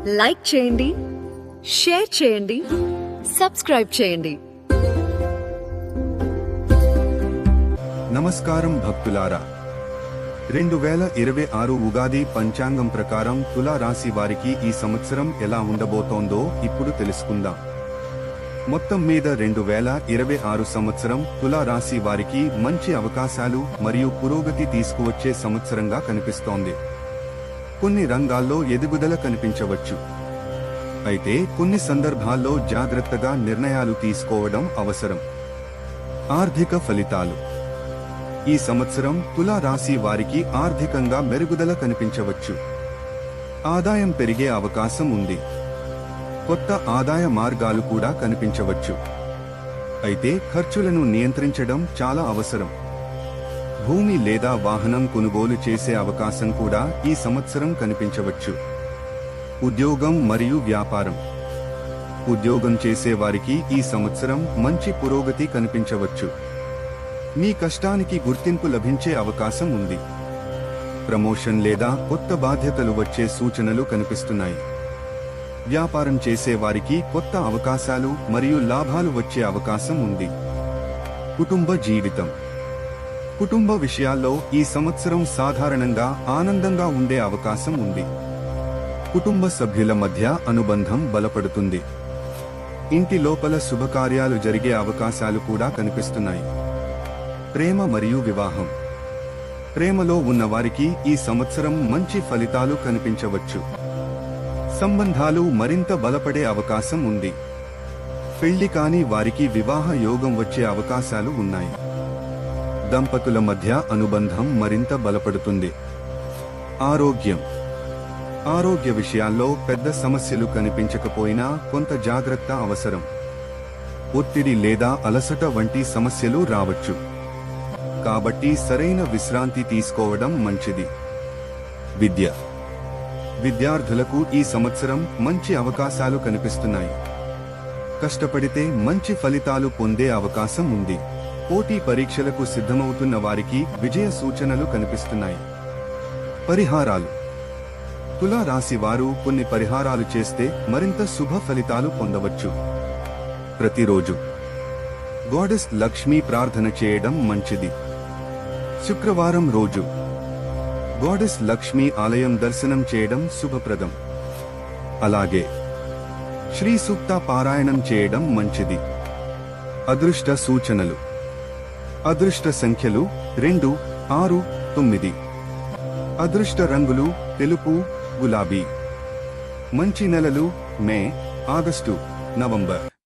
Like చేయండి, share చేయండి, subscribe చేయండి. నమస్కారం భక్తులారా, 2026 ఉగాది పంచాంగం ప్రకారం తులా రాశి వారికి ఈ సంవత్సరం ఎలా ఉండబోతోందో ఇప్పుడు తెలుసుకుందాం. మొత్తం మీద 2026 సంవత్సరం తులా రాశి వారికి మంచి అవకాశాలు మరియు పురోగతి తీసుకువచ్చే సంవత్సరంగా కనిపిస్తోంది. కొన్ని రంగాల్లో ఎదుగుదల కనిపించవచ్చు. అయితే కొన్ని సందర్భాల్లో జాగ్రత్తగా నిర్ణయాలు తీసుకోవడం అవసరం. ఆర్థిక ఫలితాలు. ఈ సంవత్సరం తులా రాశి వారికి ఆర్థికంగా మెరుగుదల కనిపించవచ్చు. ఆదాయం పెరిగే అవకాశం ఉంది. కొత్త ఆదాయ మార్గాలు కూడా కనిపించవచ్చు. అయితే ఖర్చులను నియంత్రించడం చాలా అవసరం. భూమి లేదా వాహనం కొనుగోలు చేసే అవకాశం కూడా ఈ సంవత్సరం కనిపించవచ్చు. ఉద్యోగం మరియు వ్యాపారం. ఉద్యోగం చేసే వారికి ఈ సంవత్సరం మంచి పురోగతి కనిపించవచ్చు. మీ కష్టానికి గుర్తింపు లభించే అవకాశం ఉంది. ప్రమోషన్ లేదా కొత్త బాధ్యతలు వచ్చే సూచనలు కనిపిస్తున్నాయి. వ్యాపారం చేసే వారికి కొత్త అవకాశాలు మరియు లాభాలు వచ్చే అవకాశం ఉంది. కుటుంబ జీవితం. కుటుంబ విషయాల్లో ఈ సంవత్సరం సాధారణంగా ఆనందంగా ఉండే అవకాశం ఉంది. కుటుంబ సభ్యుల మధ్య అనుబంధం బలపడుతుంది. ఇంటి లోపల శుభకార్యాలు జరిగే అవకాశాలు కూడా కనిపిస్తున్నాయి. ప్రేమ మరియు వివాహం. ప్రేమలో ఉన్నవారికి ఈ సంవత్సరం మంచి ఫలితాలు కనిపించవచ్చు. సంబంధాలు మరింత బలపడే అవకాశం ఉంది. పెళ్లి కాని వారికి వివాహ యోగం వచ్చే అవకాశాలు ఉన్నాయి. దంపతుల మధ్య అనుబంధం మరింత బలపడుతుంది. ఆరోగ్యం. ఆరోగ్య విషయాల్లో పెద్ద సమస్యలు కనిపించకపోయినా కొంత జాగ్రత్త అవసరం. ఒత్తిడి లేదా అలసట వంటి సమస్యలు రావచ్చు. కాబట్టి సరైన విశ్రాంతి తీసుకోవడం మంచిది. విద్య. విద్యార్థులకు ఈ సంవత్సరం మంచి అవకాశాలు కనిపిస్తున్నాయి. కష్టపడితే మంచి ఫలితాలు పొందే అవకాశం ఉంది. పోటీ పరీక్షలకు సిద్ధమవుతున్న వారికి విజయ సూచనలు కనిపిస్తున్నాయి. పరిహారాలు. తులా రాశి వారు కొన్ని పరిహారాలు చేస్తే మరింత శుభ ఫలితాలు పొందవచ్చు. ప్రతిరోజు గాడెస్ లక్ష్మీ ప్రార్థన చేయడం మంచిది. శుక్రవారం రోజు గాడెస్ లక్ష్మీ ఆలయం దర్శనం చేయడం శుభప్రదం. అలాగే శ్రీ సూక్త పారాయణం చేయడం మంచిది. అదృష్ట సూచనలు. అదృష్ట సంఖ్యలు 2, 6, 9. అదృష్ట రంగులు తెలుపు, గులాబీ. మంచి నెలలు మే, ఆగస్టు, నవంబర్.